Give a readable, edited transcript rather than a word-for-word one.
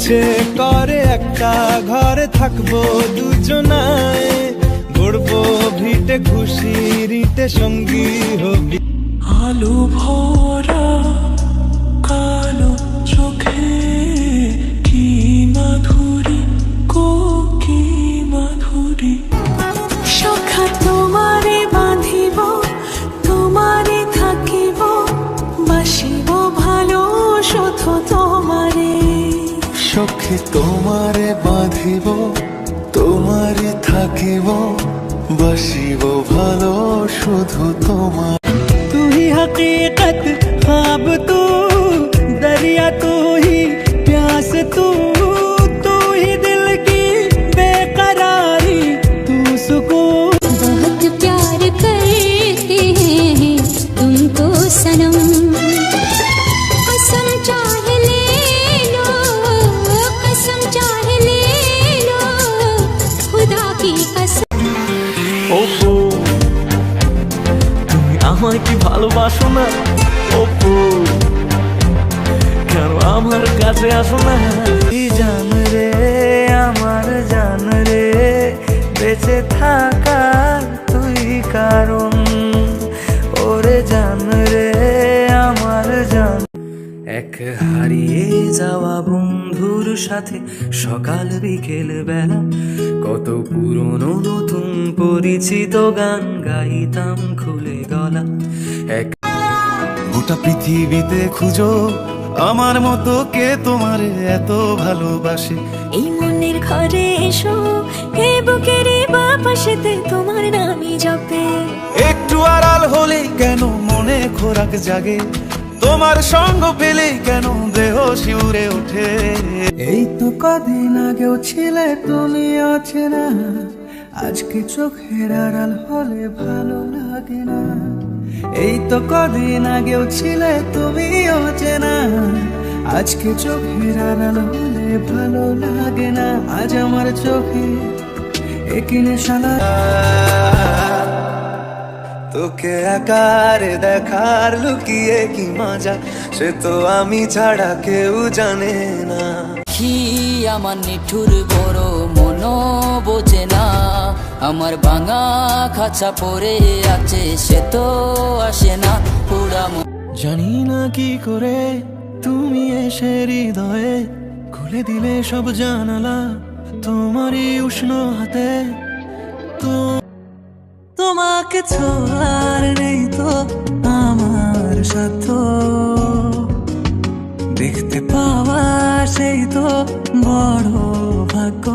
ইচ্ছে করে একটা ঘরে থাকবো দুজনায়, গড়বো ভিটে খুশিরিতে সঙ্গী হবি। আলো ভরা কালো চোখে কি মাধুরী গো, কি মাধুরী। সখা তোমারে বাঁধিব, তোমারে থাকিব, বাসিব ভালো শুধু তোমারে। সখী তোমারে বাঁধিব, তোমারে থাকিব, বাসিব ভালো শুধু তোমার। तू ही हकीकत ख्वाब तू, दरिया तू ही प्यास तू, तू ही दिल की बेकरारी, तू सुकून। बहुत प्यार करते हैं तुमको सनम, कसम चाहे ले लो, कसम चाहे ले लो, खुदा की कसम। ওপো তুমি আমায় কি ভালোবাসো না? ওপো কেন আমার কাছে আসো না? জান রে আমার জান রে, বেঁচে থাকার তুই কারণ, ওরে জান রে আমার জান। এক হারিয়ে যাওয়া বন্ধুর সাথে সকাল বিকেল বেলা কত পুরনো নতুন পরিচিত গান গাইতাম খুলে গলা। এক গোটা পৃথিবীতে খুঁজো আমার মতো কে তোমারে এত ভালোবাসে। এই মনের ঘরে এসো, এ বুকের বাপাশেতে তোমার নামই জপে। একটু আড়াল হলে কেন মনে খোরাক জাগে, তোমার সঙ্গ পেলে কেন দেহ শিউরে ওঠে। এই তো কদিন আগেও ছিলে তুমি অচেনা, আজকে চোখের আড়াল হলে ভালো লাগে না। এই তো কদিন আগেও ছিলে তুমি অচেনা, আজকে চোখের আড়াল হলে ভালো লাগে না। আজ আমার চোখে একিনে শালা, তোকে আকার দেখার লুকিয়ে কি মজা, সে তো আমি ছাড়া কেউ জানে না। কি আমার নিঠুর বড় মন বোঝে না, আমার ভাঙা খাঁচা পড়ে আছে সে তো আসে না পুরা। জানি না কি করে তুমি এসে হৃদয়ে খুলে দিলে সব জানালা, তোমারই উষ্ণ হাতে। তো তোমাকে ছোঁয়ার নেই তো আমার সাধ্য, দেখতে পাওয়া সেই তো বড় ভাগ্য।